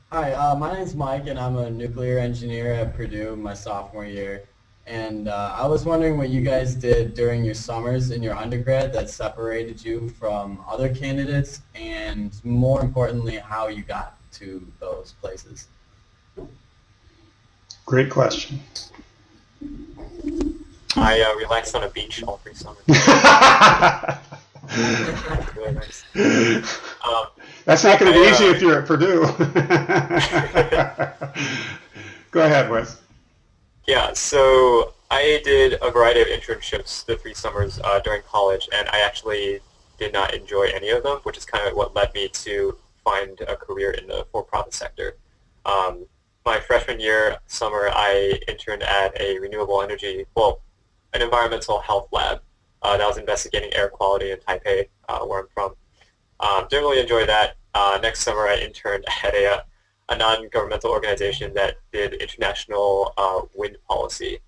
Hi, my name's Mike, and I'm a nuclear engineer at Purdue my sophomore year. And I was wondering what you guys did during your summers in your undergrad that separated you from other candidates, and more importantly, how you got to those places. Great question. I relaxed on a beach all 3 summers. Really nice. Um, That's not going to be easy I if you're at Purdue. Go ahead, Wes. yeah, so I did a variety of internships the 3 summers during college, and I actually did not enjoy any of them, which is kind of what led me to find a career in the for-profit sector. Um, my freshman year summer, I interned at a renewable energy, well, an environmental health lab that was investigating air quality in Taipei, where I'm from. Didn't really enjoy that. Next summer, I interned at a non-governmental organization that did international wind policy,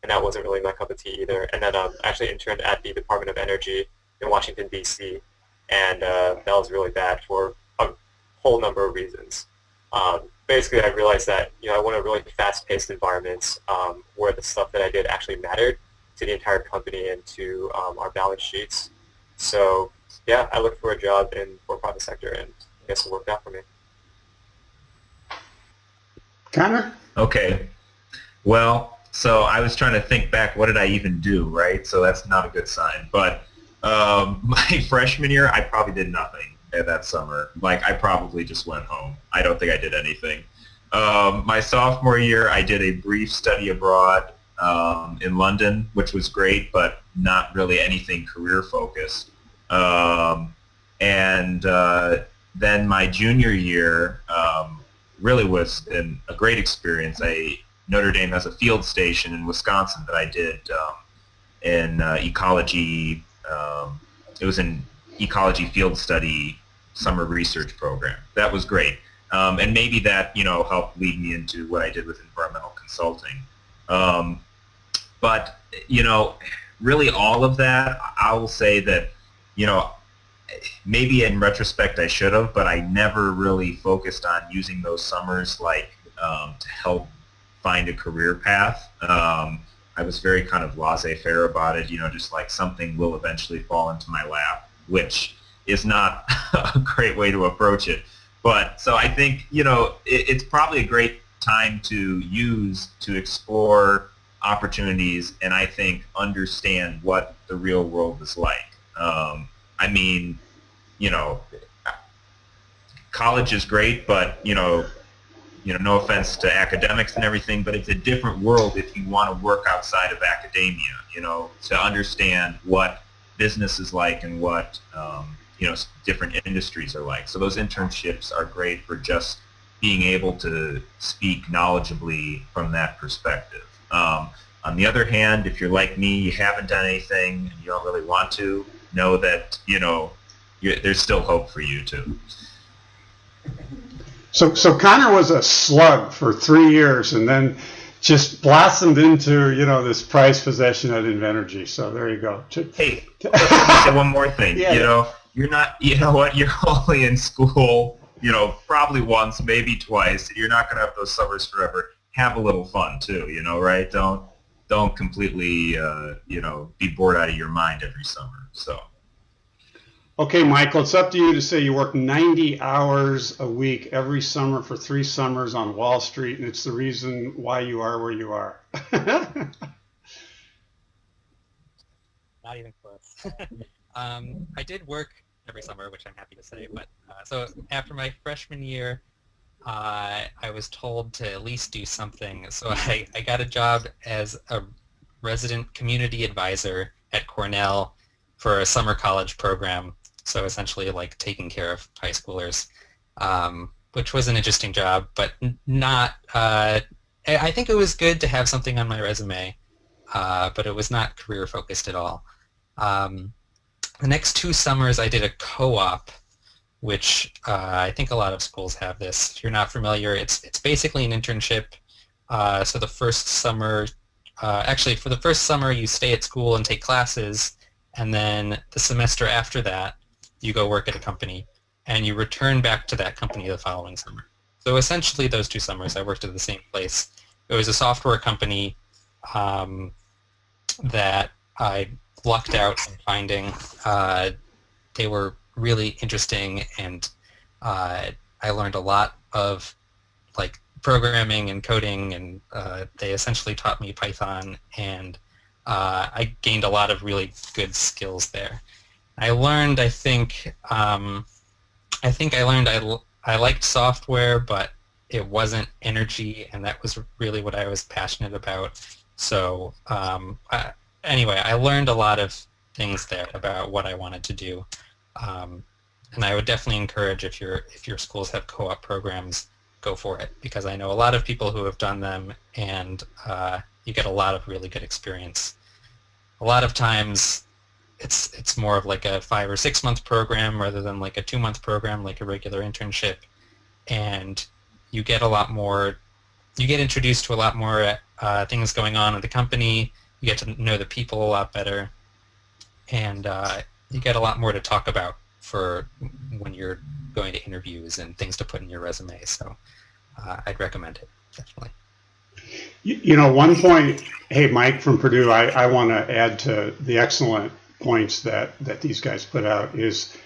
and that wasn't really my cup of tea either. And then actually interned at the Department of Energy in Washington, D.C., and that was really bad for a whole number of reasons. Basically, I realized that I wanted really fast-paced environments where the stuff that I did actually mattered to the entire company and to our balance sheets. So yeah, I looked for a job in for-profit sector, and I guess it worked out for me. Connor? Okay. Well, so I was trying to think back, what did I even do, right? So that's not a good sign. But my freshman year, I probably did nothing that summer. Like, I probably just went home. I don't think I did anything. My sophomore year, I did a brief study abroad in London, which was great, but not really anything career-focused. And then my junior year really was a great experience. Notre Dame has a field station in Wisconsin that I did in ecology. It was an ecology field study summer research program. That was great, and maybe that helped lead me into what I did with environmental consulting. Um, but really all of that, I will say that you know maybe in retrospect I should have, but I never really focused on using those summers like to help find a career path. I was very kind of laissez-faire about it, just like something will eventually fall into my lap, which is not a great way to approach it. But so I think, it's probably a great time to use to explore opportunities and I think understand what the real world is like. I mean, you know, college is great, but no offense to academics and everything, but it's a different world if you want to work outside of academia. To understand what business is like and what different industries are like. So those internships are great for just being able to speak knowledgeably from that perspective. On the other hand, if you're like me, you haven't done anything and you don't really want to, know that there's still hope for you too. So Connor was a slug for 3 years and then just blossomed into, this prized possession at Invenergy. So there you go. Hey, let me say one more thing. Yeah. You're not, you know what, you're only in school, probably once, maybe twice. You're not going to have those summers forever. Have a little fun too, right? Don't completely, be bored out of your mind every summer. So. Okay, Michael, it's up to you to say you work 90 hours a week every summer for 3 summers on Wall Street, and it's the reason why you are where you are. Not even close. I did work every summer, which I'm happy to say, but so after my freshman year, I was told to at least do something. So I got a job as a resident community advisor at Cornell for a summer college program. So essentially like taking care of high schoolers, which was an interesting job, but not, I think it was good to have something on my resume, but it was not career focused at all. The next 2 summers I did a co-op, which I think a lot of schools have this. If you're not familiar, it's basically an internship. So the first summer, actually for the first summer you stay at school and take classes, and then the semester after that you go work at a company and you return back to that company the following summer. So essentially those 2 summers I worked at the same place. It was a software company that I lucked out in finding. They were really interesting, and I learned a lot of like programming and coding, and they essentially taught me Python, and I gained a lot of really good skills there. I learned, I liked software, but it wasn't energy, and that was really what I was passionate about. So anyway, I learned a lot of things there about what I wanted to do, and I would definitely encourage if your schools have co-op programs, go for it, because I know a lot of people who have done them, and you get a lot of really good experience. A lot of times it's more of like a 5 or 6 month program rather than like a 2-month program like a regular internship, and you get a lot more, you get introduced to a lot more things going on in the company, you get to know the people a lot better, and you get a lot more to talk about for when you're going to interviews and things to put in your resume. So I'd recommend it, definitely. You know, one point, hey, Mike from Purdue, I want to add to the excellent points that these guys put out is,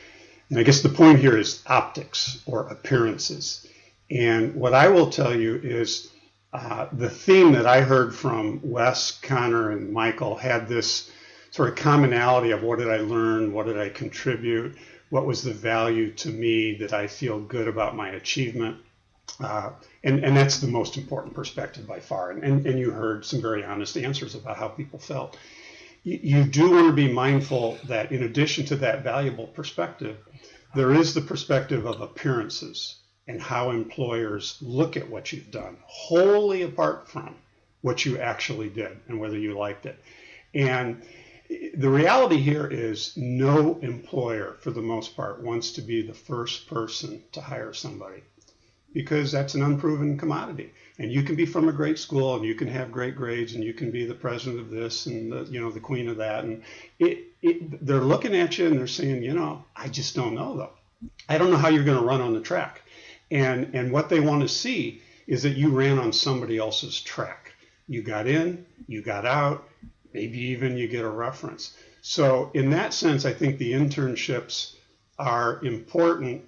and I guess the point here is optics or appearances. And what I will tell you is the theme that I heard from Wes, Connor, and Michael had this sort of commonality of what did I learn, what did I contribute, what was the value to me, that I feel good about my achievement. And that's the most important perspective by far. And you heard some very honest answers about how people felt. You do want to be mindful that in addition to that valuable perspective, there is the perspective of appearances and how employers look at what you've done, wholly apart from what you actually did and whether you liked it. And the reality here is no employer, for the most part, wants to be the first person to hire somebody, because that's an unproven commodity. And you can be from a great school, and you can have great grades, and you can be the president of this and the queen of that. And they're looking at you and they're saying, I just don't know though. I don't know how you're going to run on the track. And what they want to see is that you ran on somebody else's track. You got in, you got out, maybe even you get a reference. So in that sense, I think the internships are important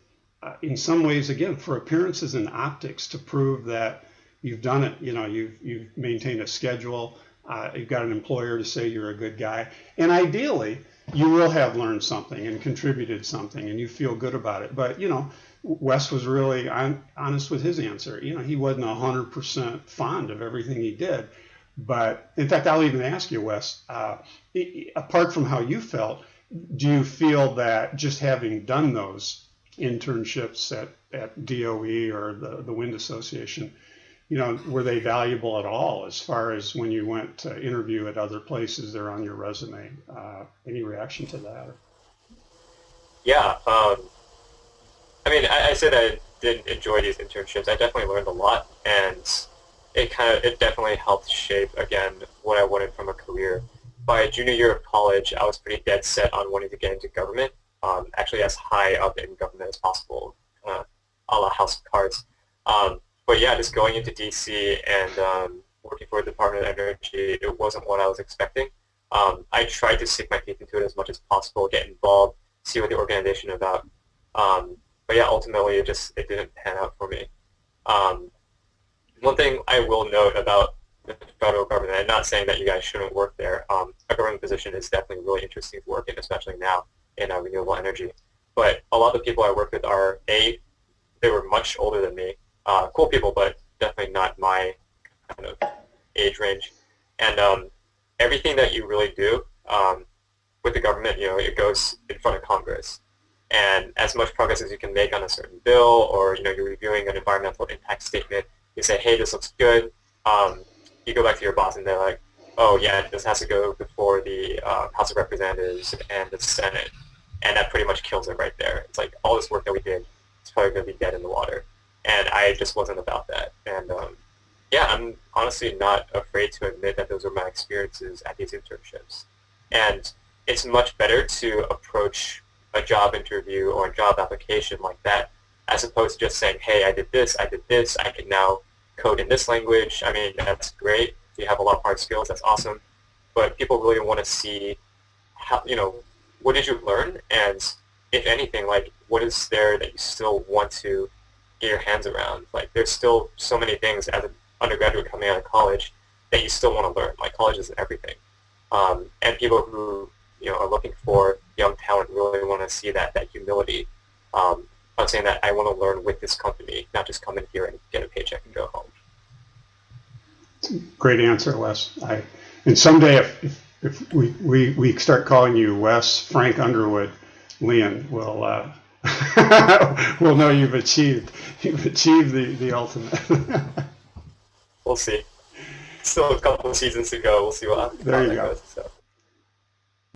in some ways, again, for appearances and optics, to prove that you've done it. You've maintained a schedule. You've got an employer to say you're a good guy. And ideally, you will have learned something and contributed something, and you feel good about it. But, Wes was really honest with his answer. He wasn't 100% fond of everything he did. But in fact, I'll even ask you, Wes, apart from how you felt, do you feel that just having done those internships at DOE or the Wind Association, were they valuable at all as far as when you went to interview at other places they're on your resume? Any reaction to that? Yeah, I said I did enjoy these internships. I definitely learned a lot, and it definitely helped shape, again, what I wanted from a career. By junior year of college, I was pretty dead set on wanting to get into government, actually as high up in government as possible, a la House of Cards. But yeah, just going into DC and working for the Department of Energy, it wasn't what I was expecting. I tried to sink my teeth into it as much as possible, get involved, see what the organization is about. But yeah, ultimately it didn't pan out for me. One thing I will note about the federal government, I'm not saying that you guys shouldn't work there. A government position is definitely really interesting to work in, especially now in renewable energy. But a lot of the people I work with are, they were much older than me. Cool people, but definitely not my kind of age range. And everything that you really do with the government, it goes in front of Congress. And as much progress as you can make on a certain bill, or you're reviewing an environmental impact statement, you say, hey, this looks good. You go back to your boss and they're like, oh yeah, this has to go before the House of Representatives and the Senate. And that pretty much kills it right there. It's like all this work that we did is probably going to be dead in the water. And I just wasn't about that. And yeah, I'm honestly not afraid to admit that those were my experiences at these internships. And it's much better to approach a job interview or a job application like that as opposed to just saying, hey, I did this, I can now code in this language. I mean, that's great. If you have a lot of hard skills, that's awesome. But people really want to see how, what did you learn? And if anything, like, what is there that you still want to get your hands around? Like, there's still so many things as an undergraduate coming out of college that you still want to learn. Like, college isn't everything. And people who, are looking for young talent really want to see that humility. I'm saying that I want to learn with this company, not just come in here and get a paycheck and go home. Great answer, Wes. And someday, if we start calling you Wes Frank Underwood, Leon will will know you've achieved the ultimate. We'll see. Still a couple of seasons to go. We'll see how there you that go. goes. So.